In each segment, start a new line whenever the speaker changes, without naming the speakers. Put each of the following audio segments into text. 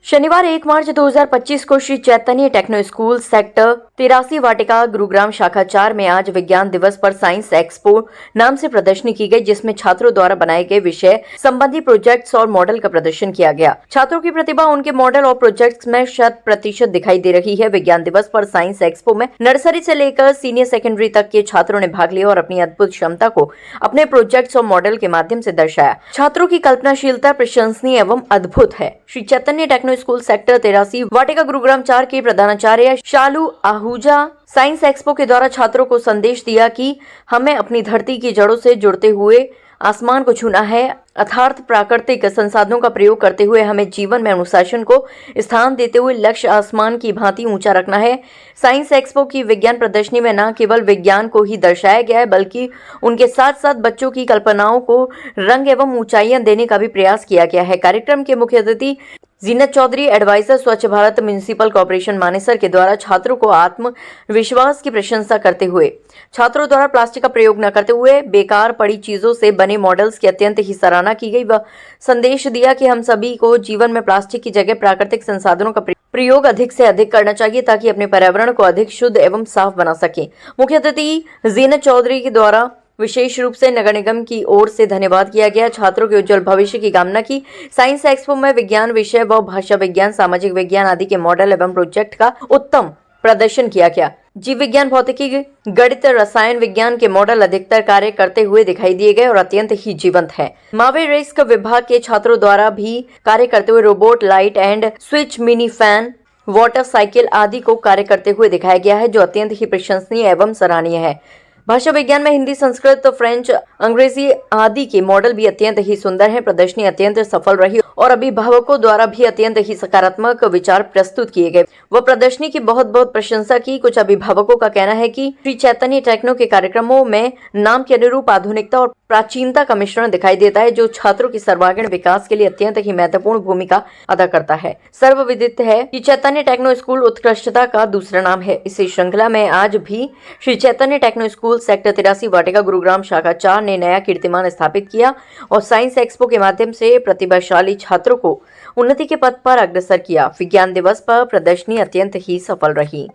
शनिवार 1 मार्च 2025 को Shri Chaitanya techno school sector 83 वाटिका गुरुग्राम शाखा 4 में आज विज्ञान दिवस पर साइंस एक्सपो नाम से प्रदर्शनी की गई, जिसमें छात्रों द्वारा बनाए गए विषय संबंधी प्रोजेक्ट्स और मॉडल का प्रदर्शन किया गया। छात्रों की प्रतिभा उनके मॉडल और प्रोजेक्ट्स में 100% दिखाई दे रही है। विज्ञान दिवस पर साइंस एक्सपो में नर्सरी से लेकर सीनियर सेकेंडरी तक के छात्रों ने भाग लिया और अपनी अद्भुत क्षमता को अपने प्रोजेक्ट्स और मॉडल के माध्यम से दर्शाया। छात्रों की कल्पनाशीलता प्रशंसनीय एवं अद्भुत है। Shri Chaitanya techno school sector 83 वाटिका गुरुग्राम 4 के प्रधानाचार्य शालू आहूजा साइंस एक्सपो के द्वारा छात्रों को संदेश दिया कि हमें अपनी धरती की जड़ों से जुड़ते हुए आसमान को छूना है। अर्थात प्राकृतिक संसाधनों का प्रयोग करते हुए हमें जीवन में अनुशासन को स्थान देते हुए लक्ष्य आसमान की भांति ऊंचा रखना है। साइंस एक्सपो की विज्ञान प्रदर्शनी में न केवल विज्ञान को ही दर्शाया गया है, बल्कि उनके साथ साथ बच्चों की कल्पनाओं को रंग एवं ऊंचाइयां देने का भी प्रयास किया गया है। कार्यक्रम के मुख्य अतिथि जीनत चौधरी, एडवाइजर स्वच्छ भारत म्युनिसिपल कॉर्पोरेशन मानेसर के द्वारा छात्रों को आत्मविश्वास की प्रशंसा करते हुए छात्रों द्वारा प्लास्टिक का प्रयोग न करते हुए बेकार पड़ी चीजों से बने मॉडल्स की अत्यंत ही सराहना की गई। वह संदेश दिया कि हम सभी को जीवन में प्लास्टिक की जगह प्राकृतिक संसाधनों का प्रयोग अधिक से अधिक करना चाहिए, ताकि अपने पर्यावरण को अधिक शुद्ध एवं साफ बना सके। मुख्य अतिथि जीनत चौधरी के द्वारा विशेष रूप से नगर निगम की ओर से धन्यवाद किया गया। छात्रों के उज्जवल भविष्य की कामना की। साइंस एक्सपो में विज्ञान विषय व भाषा विज्ञान, सामाजिक विज्ञान आदि के मॉडल एवं प्रोजेक्ट का उत्तम प्रदर्शन किया गया। जीव विज्ञान, भौतिकी, गणित, रसायन विज्ञान के मॉडल अधिकतर कार्य करते हुए दिखाई दिए गए और अत्यंत ही जीवंत है। मावे रिस्क विभाग के छात्रों द्वारा भी कार्य करते हुए robot, light and switch, mini fan, water cycle आदि को कार्य करते हुए दिखाया गया है, जो अत्यंत ही प्रशंसनीय एवं सराहनीय है। भाषा विज्ञान में हिंदी, संस्कृत, फ्रेंच, अंग्रेजी आदि के मॉडल भी अत्यंत ही सुंदर हैं। प्रदर्शनी अत्यंत सफल रही और अभिभावकों द्वारा भी अत्यंत ही सकारात्मक विचार प्रस्तुत किए गए। वह प्रदर्शनी की बहुत बहुत प्रशंसा की। कुछ अभिभावकों का कहना है कि श्री चैतन्य टेक्नो के कार्यक्रमों में नाम के अनुरूप आधुनिकता और प्राचीनता का मिश्रण दिखाई देता है, जो छात्रों की सर्वांगीण विकास के लिए अत्यंत ही महत्वपूर्ण भूमिका अदा करता है। सर्वविदित है कि चैतन्य टेक्नो स्कूल उत्कृष्टता का दूसरा नाम है। इसी श्रृंखला में आज भी Shri Chaitanya techno school sector 83 वाटिका गुरुग्राम शाखा 4 ने नया कीर्तिमान स्थापित किया और साइंस एक्सपो के माध्यम से प्रतिभाशाली छात्रों को उन्नति के पथ पर अग्रसर किया। विज्ञान दिवस पर प्रदर्शनी अत्यंत ही सफल रही।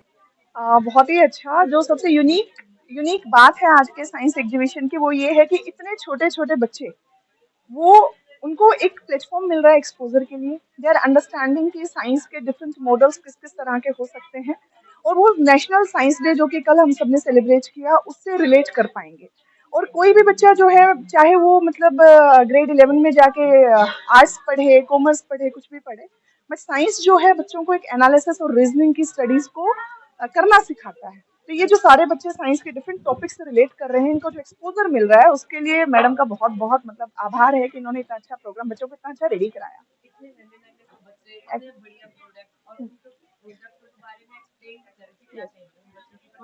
बहुत ही अच्छा। जो सबसे यूनिक बात है आज के साइंस एग्जीबिशन की, वो ये है कि इतने छोटे छोटे बच्चे, वो उनको एक प्लेटफॉर्म मिल रहा है एक्सपोजर के लिए। दे आर अंडरस्टैंडिंग कि साइंस के डिफरेंट मॉडल्स किस किस तरह के हो सकते हैं, और वो नेशनल साइंस डे जो कि कल हम सबने सेलिब्रेट किया, उससे रिलेट कर पाएंगे। और कोई भी बच्चा जो है, चाहे वो मतलब ग्रेड 11 में जाके आर्ट्स पढ़े, कॉमर्स पढ़े, कुछ भी पढ़े, बट साइंस जो है बच्चों को एक एनालिसिस और रीजनिंग की स्टडीज को करना सिखाता है। तो ये जो सारे बच्चे साइंस के डिफरेंट टॉपिक्स से रिलेट कर रहे हैं, इनको जो एक्सपोजर मिल रहा है, उसके लिए मैडम का बहुत बहुत मतलब आभार है कि इन्होंने इतना अच्छा प्रोग्राम बच्चों को इतना अच्छा रेडी कराया।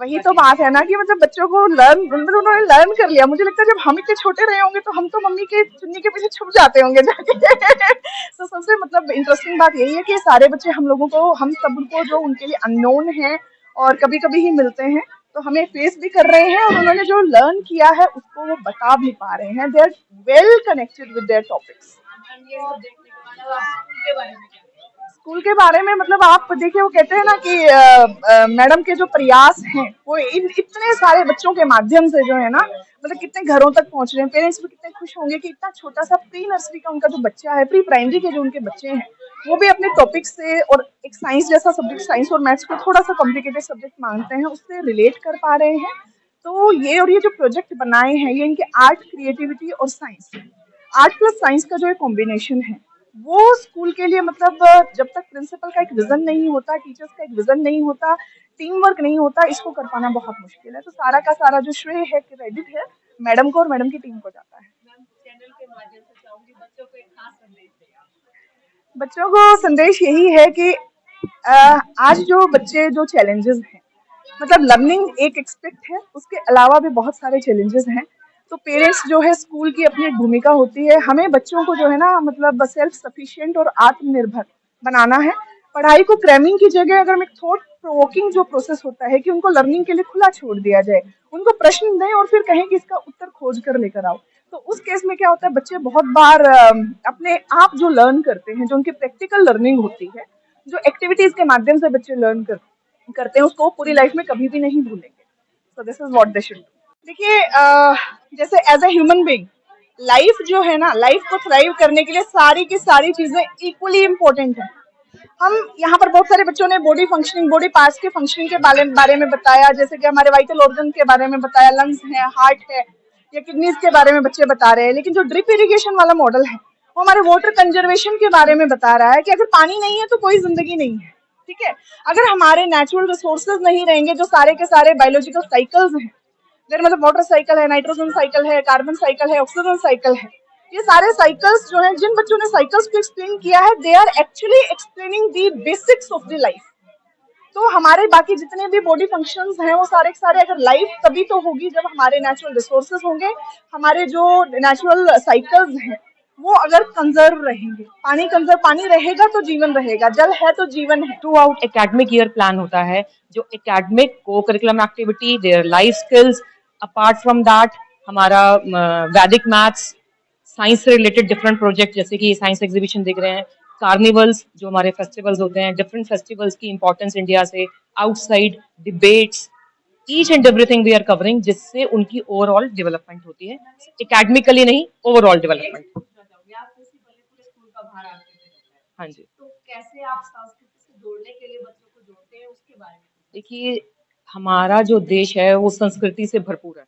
वही तो बात है ना कि मतलब बच्चों को उन्होंने लर्न कर लिया। मुझे लगता है जब हम इतने छोटे रहे होंगे तो हम तो मम्मी के चुन्नी के पीछे छुप जाते होंगे जाके। तो सबसे मतलब इंटरेस्टिंग बात यही है कि सारे बच्चे हम लोगों को, हम सबको जो उनके लिए अननोन है और कभी कभी ही मिलते हैं, तो हमें फेस भी कर रहे हैं, और उन्होंने जो लर्न किया है उसको वो बता भी पा रहे हैं। They are well connected with their topics. School के बारे में मतलब आप देखिए, वो कहते हैं ना कि मैडम के जो प्रयास हैं वो इतने सारे बच्चों के माध्यम से जो है ना, मतलब कितने घरों तक पहुंच रहे हैं। पेरेंट्स भी कितने खुश होंगे कि इतना छोटा सा प्री नर्सरी का उनका जो बच्चा है, प्री प्राइमरी के जो उनके बच्चे हैं, वो भी अपने टॉपिक से, और एक साइंस जैसा सब्जेक्ट, साइंस और मैथ्स को थोड़ा सा कॉम्प्लिकेटेड सब्जेक्ट मानते हैं, उससे रिलेट कर पा रहे हैं। तो ये, और ये जो प्रोजेक्ट बनाए हैं, ये इनके आर्ट, क्रिएटिविटी और साइंस, आर्ट प्लस साइंस का जो एक कॉम्बिनेशन है, वो स्कूल के लिए मतलब जब तक प्रिंसिपल का एक विजन नहीं होता, टीचर्स का एक विजन नहीं होता, टीम वर्क नहीं होता, इसको कर पाना बहुत मुश्किल है। तो सारा का सारा जो श्रेय है, क्रेडिट है मैडम को और मैडम की टीम को जाता है। चैनल के माध्यम से चाहूंगी बच्चों को एक खास संदेश दें। बच्चों को संदेश यही है कि आज जो बच्चे जो चैलेंजेस हैं, मतलब लर्निंग एक एक्सपेक्ट है, उसके अलावा भी बहुत सारे चैलेंजेस हैं। तो पेरेंट्स जो है, स्कूल की अपनी एक भूमिका होती है। हमें बच्चों को जो है ना, मतलब सेल्फ सफिशिएंट और आत्मनिर्भर बनाना है। पढ़ाई को क्रैमिंग की जगह अगर हम एक थॉट प्रोवोकिंग जो प्रोसेस होता है कि उनको लर्निंग के लिए खुला छोड़ दिया जाए, उनको प्रश्न दें और फिर कहें कि इसका उत्तर खोज कर लेकर आओ, तो उस केस में क्या होता है, बच्चे बहुत बार अपने आप जो लर्न करते हैं, जो उनकी प्रैक्टिकल लर्निंग होती है, जो एक्टिविटीज के माध्यम से बच्चे लर्न करते हैं उसको वो पूरी लाइफ में कभी भी नहीं भूलेंगे। So this is what they should do. देखिए जैसे as a human being life जो है ना, लाइफ को थ्राइव करने के लिए सारी की सारी चीजें इक्वली इम्पोर्टेंट है। हम यहाँ पर बहुत सारे बच्चों ने बॉडी फंक्शनिंग, बॉडी पार्ट्स के फंक्शनिंग के बारे में बताया, जैसे कि हमारे वाइटल ऑर्गन के बारे में बताया, लंग्स है, हार्ट है या किडनीज के बारे में बच्चे बता रहे हैं। लेकिन जो ड्रिप इरिगेशन वाला मॉडल है वो हमारे वाटर कंजर्वेशन के बारे में बता रहा है कि अगर पानी नहीं है तो कोई जिंदगी नहीं है। ठीक है, अगर हमारे नेचुरल रिसोर्सेज नहीं रहेंगे, जो सारे के सारे बायोलॉजिकल साइकिल्स हैं, अगर मतलब वाटर साइकिल है, नाइट्रोजन साइकिल है, कार्बन साइकिल है, ऑक्सीजन साइकिल है, ये सारे साइकिल्स जो हैं, जिन बच्चों ने साइकिल्स को एक्सप्लेन किया है, they are actually explaining the basics of the life. तो हमारे बाकी जितने भी बॉडी फंक्शंस हैं वो सारे के सारे, अगर लाइफ तभी तो होगी जब हमारे नेचुरल रिसोर्सेज होंगे, हमारे जो नेचुरल साइकिल्स हैं वो अगर कंजर्व रहेंगे। पानी रहेगा तो जीवन रहेगा, जल है तो जीवन है।
Through out academic year plan होता है, जो एकेडमिक को curriculum activity, their life skills, apart from that हमारा वैदिक मैथ्स, साइंस से रिलेटेड डिफरेंट प्रोजेक्ट, जैसे कि साइंस एग्जीबिशन दिख रहे हैं, कार्निवल्स जो हमारे फेस्टिवल्स होते हैं, डिफरेंट फेस्टिवल्स की इंपॉर्टेंस इंडिया से outside, debates, each and everything we are covering, जिससे उनकी ओवरऑल डेवलपमेंट होती है, एकेडमिकली नहीं, ओवरऑल डेवलपमेंट। हाँ जी।
तो कैसे आप संस्कृति से जोड़ने के लिए बच्चों को जोड़ते हैं उसके बारे में?
देखिए, हमारा जो देश है वो संस्कृति से भरपूर है।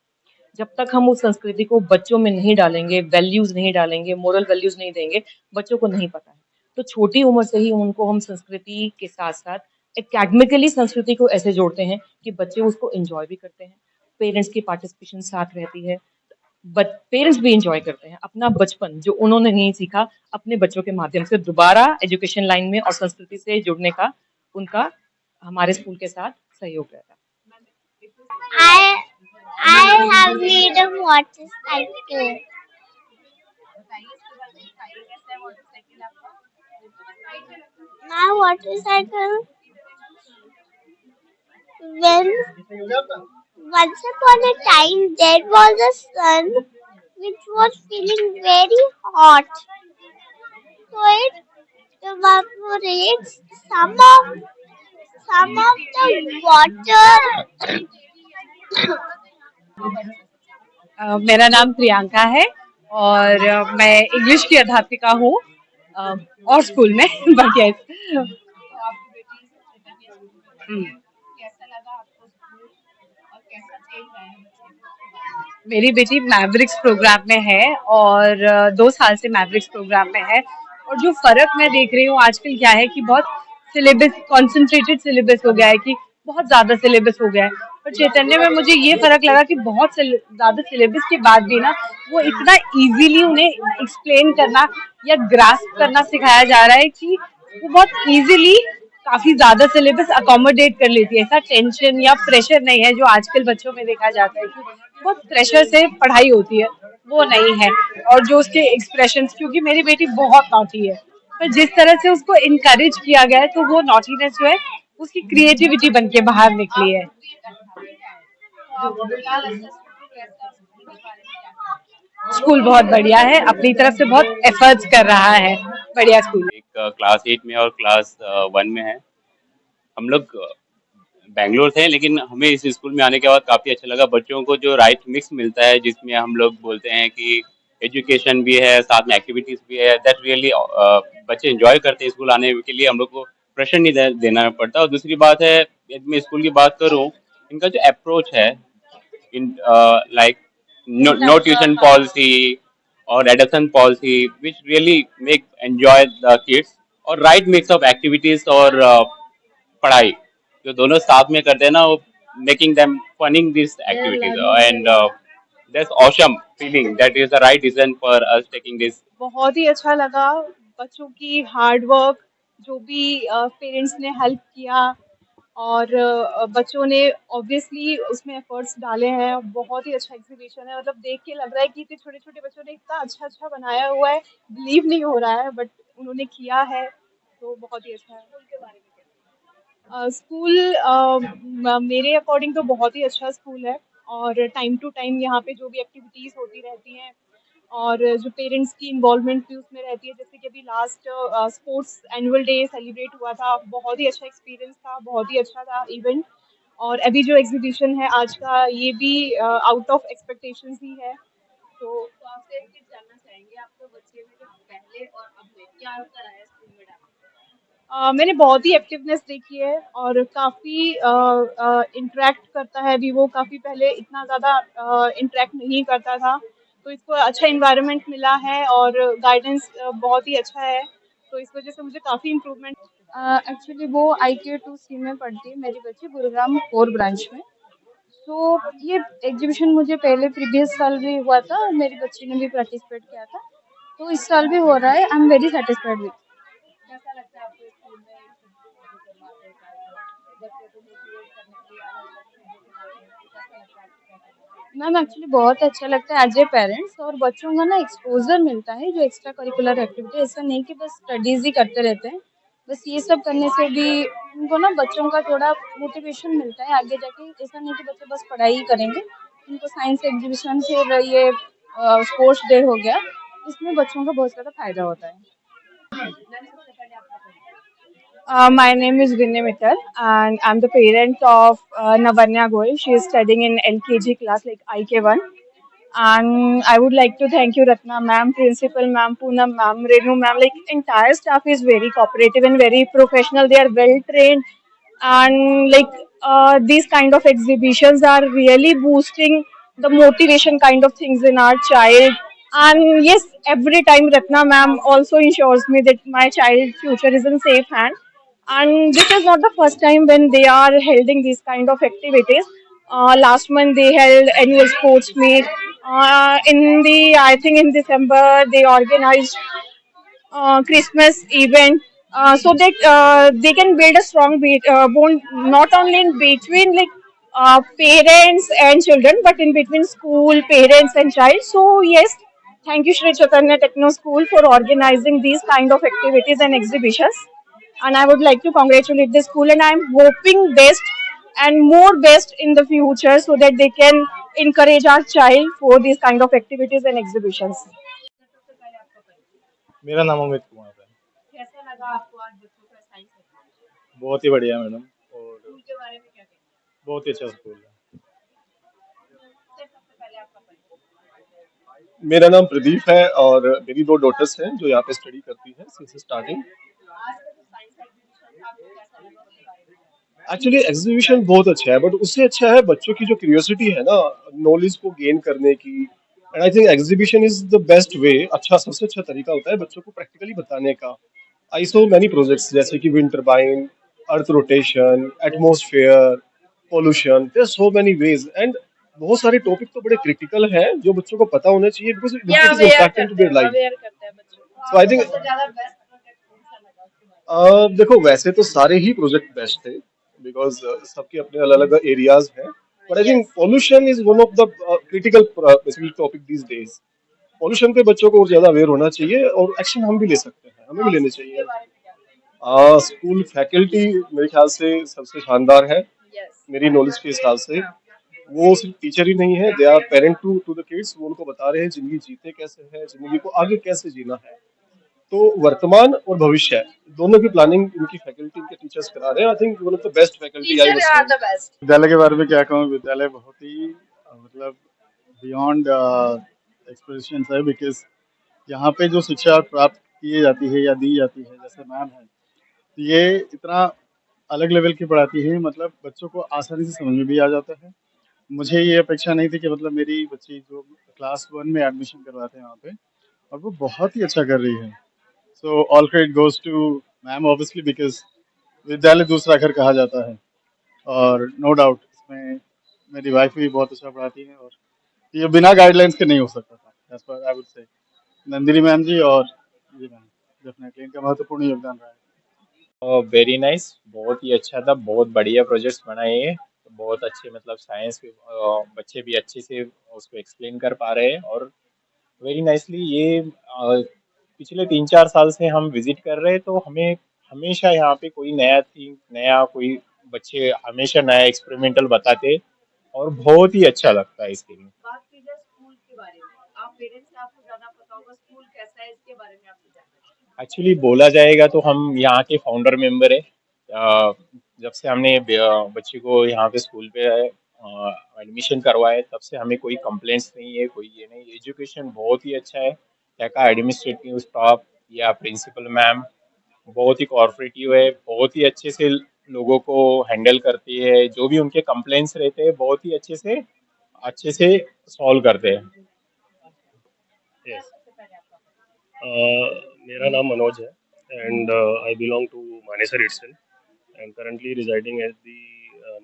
जब तक हम उस संस्कृति को बच्चों में नहीं डालेंगे, वैल्यूज नहीं डालेंगे, मोरल वैल्यूज नहीं देंगे, बच्चों को नहीं पता है। तो छोटी उम्र से ही उनको हम संस्कृति के साथ साथ एकेडमिकली संस्कृति को ऐसे जोड़ते हैं कि बच्चे उसको एंजॉय भी करते हैं, पेरेंट्स की पार्टिसिपेशन साथ रहती है, बट पेरेंट्स भी एंजॉय करते हैं अपना बचपन जो उन्होंने नहीं सीखा, अपने बच्चों के माध्यम से दोबारा एजुकेशन लाइन में और संस्कृति से जुड़ने का उनका हमारे स्कूल के साथ सहयोग रहता है।
I have made a motorcycle. My motorcycle, when once upon a time there was a sun which was feeling very hot, so it evaporates some of the water.
मेरा नाम प्रियंका है और मैं इंग्लिश की अध्यापिका हूँ और स्कूल में बट यस। मेरी बेटी मैवरिक्स प्रोग्राम में है और 2 साल से मैवरिक्स प्रोग्राम में है। और जो फर्क मैं देख रही हूँ आजकल क्या है कि बहुत सिलेबस, कॉन्सेंट्रेटेड सिलेबस हो गया है, कि बहुत ज्यादा सिलेबस हो गया है। पर चैतन्य में मुझे ये फर्क लगा कि बहुत ज्यादा सिलेबस के बाद भी ना वो इतना इजीली उन्हें एक्सप्लेन करना या ग्रास्प करना सिखाया जा रहा है कि वो बहुत इजीली काफी ज्यादा सिलेबस अकोमोडेट कर लेती है। ऐसा टेंशन या प्रेशर नहीं है जो आजकल बच्चों में देखा जाता है कि बहुत प्रेशर से पढ़ाई होती है, वो नहीं है। और जो उसके एक्सप्रेशंस, क्योंकि मेरी बेटी बहुत नॉटी है, पर जिस तरह से उसको इनकरेज किया गया है तो वो नॉटीनेस जो है उसकी क्रिएटिविटी बन के बाहर निकली है। स्कूल बहुत बढ़िया है, अपनी तरफ से बहुत एफर्ट्स कर रहा है, बढ़िया स्कूल है।
एक क्लास 8 में और क्लास 1 में है। हम लोग बेंगलोर थे, लेकिन हमें इस स्कूल में आने के बाद काफ़ी अच्छा लगा। बच्चों को जो राइट मिक्स मिलता है, जिसमें हम लोग बोलते हैं कि एजुकेशन भी है, साथ में एक्टिविटीज़ भी है, दैट रियली बच्चे एंजॉय करते हैं। स्कूल आने के लिए हम लोग को प्रेशर नहीं देना पड़ता। और दूसरी बात है, यदि मैं स्कूल की बात करूँ, इनका जो अप्रोच है, in like no tuition policy or adoption policy, which really make enjoy the kids, और right mix of activities और पढ़ाई जो दोनों साथ में करते हैं ना, वो making them funning these activities and that's awesome feeling, that is the right reason for us taking this।
बहुत ही अच्छा लगा, बच्चों की हार्ड वर्क, जो भी पेरेंट्स ने हेल्प किया और बच्चों ने ऑब्वियसली उसमें एफर्ट्स डाले हैं। बहुत ही अच्छा एग्जीबिशन है, मतलब देख के लग रहा है कि इतने छोटे छोटे बच्चों ने इतना अच्छा अच्छा बनाया हुआ है, बिलीव नहीं हो रहा है, बट उन्होंने किया है, तो बहुत ही अच्छा है। स्कूल मेरे अकॉर्डिंग तो बहुत ही अच्छा स्कूल है और टाइम टू टाइम यहाँ पे जो भी एक्टिविटीज़ होती रहती हैं और जो पेरेंट्स की इन्वॉल्वमेंट भी उसमें रहती है, जैसे कि अभी last sports annual day celebrate हुआ था, बहुत ही अच्छा एक्सपीरियंस था, बहुत ही अच्छा था इवेंट। और अभी जो एग्जीबिशन है आज का, ये भी आउट ऑफ एक्सपेक्टेशंस ही है। तो
तो आपसे एक चीज जानना चाहेंगे, आपके बच्चे में जो पहले और अब में क्या अंतर आया है स्कूल में डालने
मैंने बहुत ही एक्टिवनेस देखी है और काफ़ी इंटरेक्ट करता है अभी वो, काफ़ी पहले इतना ज़्यादा इंटरेक्ट नहीं करता था। तो इसको अच्छा इन्वायरमेंट मिला है और गाइडेंस बहुत ही अच्छा है, तो इस वजह से मुझे काफ़ी इम्प्रूवमेंट। एक्चुअली वो IK2C में पढ़ती है मेरी बच्ची, गुरुग्राम कोर ब्रांच में। तो ये एग्जीबिशन मुझे पहले प्रीवियस साल भी हुआ था और मेरी बच्ची ने भी पार्टिसिपेट किया था, तो इस साल भी हो रहा है। I am very satisfied with.
कैसा लगता है आपको स्कूल में जो करवाते हैं कार्यक्रम, बच्चों को मोटिवेट करने के लिए अलग अलग चीजें करवाते हैं, तो कैसा लगता है आपको क्या करना?
मैम एक्चुअली बहुत अच्छा लगता है एज ए पेरेंट्स, और बच्चों का ना एक्सपोजर मिलता है जो एक्स्ट्रा करिकुलर एक्टिविटी, ऐसा नहीं कि बस स्टडीज ही करते रहते हैं। बस ये सब करने से भी उनको ना, बच्चों का थोड़ा मोटिवेशन मिलता है आगे जाके। ऐसा नहीं कि बच्चे बस पढ़ाई ही करेंगे, उनको साइंस एग्जीबिशन से ये स्पोर्ट्स डे हो गया, इसमें बच्चों का बहुत ज़्यादा फायदा होता है।
मैम सबसे पहले आपका परिचय।
My name is Vinay Mittal, and I'm the parent of Navanya Goel. She is studying in LKG class, like IK1. And I would like to thank you, Ratna ma'am, principal ma'am, Poonam ma'am, Renu ma'am. Like entire staff is very cooperative and very professional. They are well trained, and like these kind of exhibitions are really boosting the motivation kind of things in our child. And yes, every time Ratna ma'am also ensures me that my child future is in safe hand. And this is not the first time when they are holding these kind of activities. Last month they held annual sports meet. In the, I think in December they organized Christmas event, so that they can build a strong bond, not only in between like parents and children, but in between school, parents and child. So yes, thank you Shri Chaitanya Techno School for organizing these kind of activities and exhibitions. And I would like to congratulate the school, and I am hoping best and more best in the future, so that they can encourage our child for these kind of activities and exhibitions.
Sir सबसे पहले आपका परिचय।
मेरा नाम अमित कुमार है।
कैसा लगा आपको आज बच्चों का साइंस एग्जीबिशन?
बहुत ही बढ़िया मैडम, और
स्कूल के बारे में क्या कहना है?
बहुत ही अच्छा स्कूल है।
सर सबसे पहले आपका परिचय।
मेरा नाम प्रदीप है और मेरी 2 डॉटर्स हैं जो यहाँ पे स्टडी करती हैं सिंस स्टार्टिंग।
आज का जो साइंस एग्जीबिशन था आपको कैसा लगा, उसके बारे में बताइए।
एक्चुअली एग्जीबिशन बहुत अच्छा है, बट उससे अच्छा है बच्चों की जो क्यूरियोसिटी है ना, नॉलेज को गेन करने की। And I think exhibition is the best way, अच्छा सबसे अच्छा तरीका होता है बच्चों को प्रैक्टिकली बताने का। आई सो मैनी प्रोजेक्ट्स जैसे कि wind turbine, earth rotation, atmosphere, pollution, there so many ways. And बहुत सारे टॉपिक तो बड़े क्रिटिकल हैं जो बच्चों को पता होने चाहिए, because it is impacting to their life. So I think
सबसे ज्यादा बेस्ट प्रोजेक्ट कौन सा लगा, उसके बारे में?
देखो वैसे तो सारे ही प्रोजेक्ट बेस्ट थे, बिकॉज सबके अपने अलग अलग एरियाज हैं, but I think pollution is one of the critical basically topic these days. Pollution पे बच्चों को और ज्यादा अवेयर होना चाहिए, और एक्शन हम भी ले सकते हैं, हमें भी लेने चाहिए। स्कूल फैकल्टी मेरे ख्याल से सबसे शानदार है, मेरी नॉलेज के हिसाब से। वो सिर्फ टीचर ही नहीं है, they are parent to the kids. वो उनको बता रहे हैं जिंदगी जीते कैसे है, जिंदगी को आगे कैसे जीना है। तो वर्तमान और भविष्य दोनों की प्लानिंग इनकी फैकल्टी, इनके टीचर्स करा रहे हैं। I think one of the best faculty I was.
विद्यालय के बारे में क्या कहूँ, विद्यालय बहुत ही मतलब बियॉन्ड एक्सप्रेशन है, बिकॉज यहाँ पे जो शिक्षा प्राप्त की जाती है या दी जाती है, जैसे मैम है, ये इतना अलग लेवल की पढ़ाती है, मतलब बच्चों को आसानी से समझ में भी आ जाता है। मुझे ये अपेक्षा नहीं थी कि मतलब मेरी बच्ची जो क्लास 1 में एडमिशन करवाते हैं वहाँ पे, और वो बहुत ही अच्छा कर रही है। So all credit goes to ma'am obviously, because विद्यालय दूसरा घर कहा जाता है। और नो डाउट इसमें मेरी वाइफ भी बहुत अच्छा पढ़ाती है, और ये बिना गाइडलाइंस के नहीं हो सकता था, as per I would say. Nandini ma'am जी और जी मैम, डेफिनेटली इनका महत्वपूर्ण योगदान रहा है।
वेरी नाइस, बहुत ही अच्छा था, बहुत बढ़िया प्रोजेक्ट्स बनाए हैं, बहुत अच्छे, मतलब साइंस के बच्चे भी अच्छे से उसको एक्सप्लेन कर पा रहे हैं। और वेरी नाइसली ये पिछले 3-4 साल से हम विजिट कर रहे हैं, तो हमें हमेशा यहाँ पे कोई नया थिंग, नया कोई बच्चे हमेशा नया एक्सपेरिमेंटल बताते, और बहुत ही अच्छा लगता है इसके लिए।
बात की जाए स्कूल के बारे में, आप पेरेंट्स से आपको ज्यादा पता होगा स्कूल कैसा है इसके बारे में आपको जानना
एक्चुअली बोला जाएगा तो हम यहाँ के फाउंडर मेंबर है। जब से हमने बच्चे को यहाँ पे स्कूल पे एडमिशन करवाए तब से हमें कोई कंप्लेंट्स नहीं है, कोई ये नहीं। एजुकेशन बहुत ही अच्छा है। यहाँ का एडमिनिस्ट्रेटिव स्टाफ या प्रिंसिपल मैम बहुत ही कोऑपरेटिव है, बहुत ही अच्छे से लोगों को हैंडल करती है। जो भी उनके कंप्लेंट्स रहते हैं बहुत ही अच्छे से सॉल्व करते हैं।
Yes. मेरा नाम मनोज है and I belong to Manesar itself. I am currently residing at the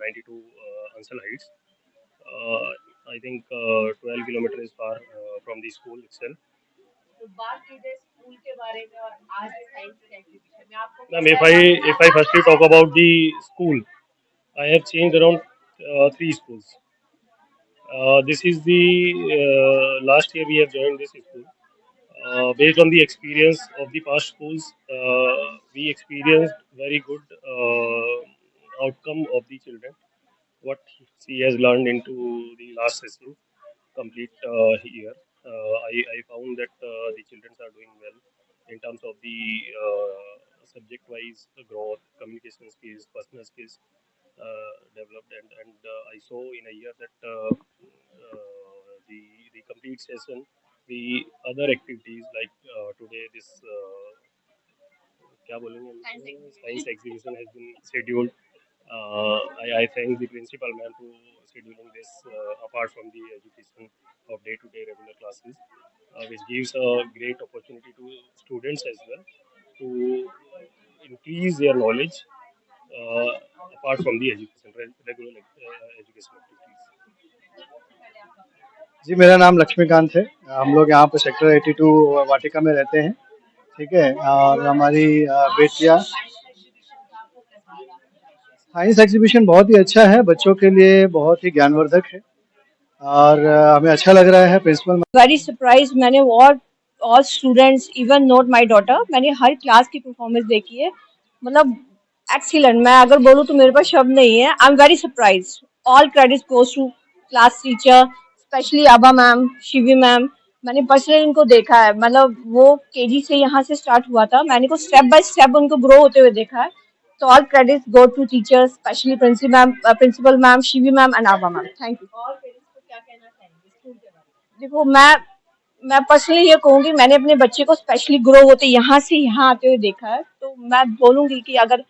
92 Ansal Heights. I think 12 kilometers is far from the school itself.
तो बात की जाए स्कूल के बारे में और आज साइंस एग्जीबिशन में आपको
Ma'am, if I firstly talk about the school, I have changed around 3 schools. This is the last year we have joined this school. Based on the experience of the past schools, we experienced very good outcome of the children. What she has learned into the last session, complete year. I found that the children are doing well in terms of the subject-wise growth, communication skills, personal skills developed, and I saw in a year that the complete session, the other activities like today this क्या बोलेंगे science exhibition has been scheduled. I thank the principal ma'am to scheduling this apart from the education of day-to-day regular classes, which gives a great opportunity to students as well to increase their knowledge apart from the education regular education activities.
जी, मेरा नाम लक्ष्मीकांत है। हम लोग यहाँ पे sector 82 वाटिका में रहते हैं, ठीक है। और हमारी बेटियाँ साइंस एग्जीबिशन बहुत ही अच्छा है, बच्चों के लिए बहुत ही ज्ञानवर्धक है और हमें अच्छा लग रहा है। प्रिंसिपल
वेरी सरप्राइज, मैंने all students even note my daughter, मैंने हर क्लास की परफॉर्मेंस देखी है, मतलब एक्सीलेंट। मैं अगर बोलूँ तो मेरे पास शब्द नहीं है। I am very surprise. All credit goes to class teacher, specially Aaba ma'am, Shivi ma'am. मैंने पर्सनली इनको देखा है, मतलब वो केजी से यहाँ से स्टार्ट हुआ था, मैंने को स्टेप बाय स्टेप उनको ग्रो होते हुए देखा है। तो all credit go to teachers, specially principal ma'am, Shivi ma'am and Aaba ma'am. Thank you.
और पेरेंट्स को क्या कहना चाहेंगे स्कूल के बारे में?
देखो, मैं पर्सनली ये कहूंगी, मैंने अपने बच्चे को स्पेशली ग्रो होते यहाँ से यहाँ आते हुए देखा है, तो मैं बोलूंगी कि अगर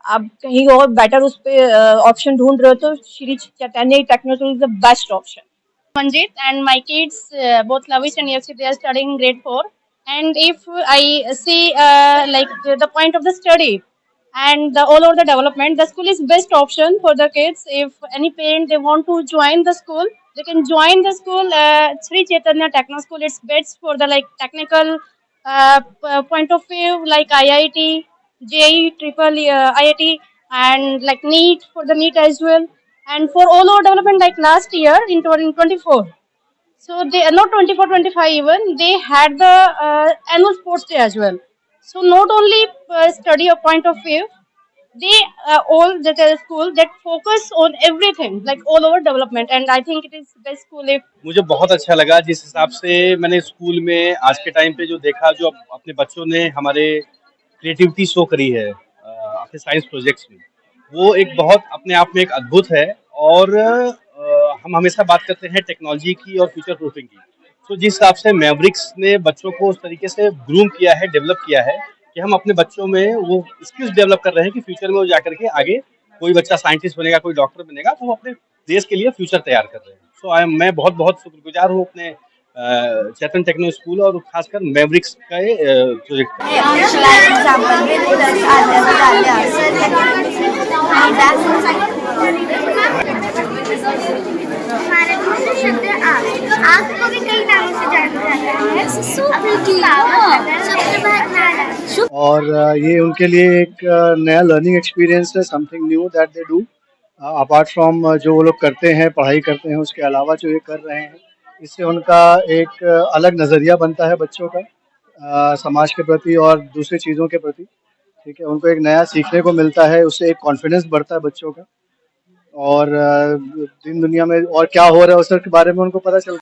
आप कहीं और बेटर उस पे ऑप्शन ढूंढ रहे हो तो Sri Chaitanya techno school is the best option.
Manjit, and my kids both Lavish and Yashi, they are studying grade 4. And if I see like the point of the study and all over the development, the school is best option for the kids. If any parent they want to join the school, they can join the school. Sri Chaitanya Techno School, it's best for the like technical point of view, like IIT, JEE, triple IIT, and like NEET for the NEET as well. And for all over development, like last year in 2024, so they not 24-25 even, they had the annual sports day as well. So not only study a point of view, they all that are school that focus on everything like all over development, and I think it is best school if
मुझे बहुत अच्छा लगा जिस हिसाब से मैंने school में आज के टाइम पे जो देखा, जो अपने बच्चों ने हमारे क्रिएटिविटी शो करी है अपने साइंस प्रोजेक्ट्स में, वो एक बहुत अपने आप में एक अद्भुत है। और हम हमेशा बात करते हैं टेक्नोलॉजी की और फ्यूचर प्रूफिंग की, तो जिस हिसाब से मैवरिक्स ने बच्चों को उस तरीके से ग्रूम किया है, डेवलप किया है कि हम अपने बच्चों में वो स्किल्स डेवलप कर रहे हैं कि फ्यूचर में वो जाकर के आगे कोई बच्चा साइंटिस्ट बनेगा, कोई डॉक्टर बनेगा, तो वो अपने देश के लिए फ्यूचर तैयार कर रहे हैं। सो मैं बहुत बहुत शुक्रगुजार हूँ अपने चैतन्य टेक्नो स्कूल और खासकर मैवरिक्स का प्रोजेक्ट
आपको भी कई नामों से जाना जाता है।
और ये उनके लिए एक नया लर्निंग एक्सपीरियंस है, something knew that they do apart from जो वो लोग करते हैं, पढ़ाई करते हैं, उसके अलावा जो ये कर रहे हैं, इससे उनका एक अलग नज़रिया बनता है बच्चों का समाज के प्रति और दूसरी चीज़ों के प्रति, ठीक है। उनको एक नया सीखने को मिलता है, उससे एक कॉन्फिडेंस बढ़ता है बच्चों का, और दिन दुनिया में और क्या हो रहा है उसके बारे में उनको पता चलता है।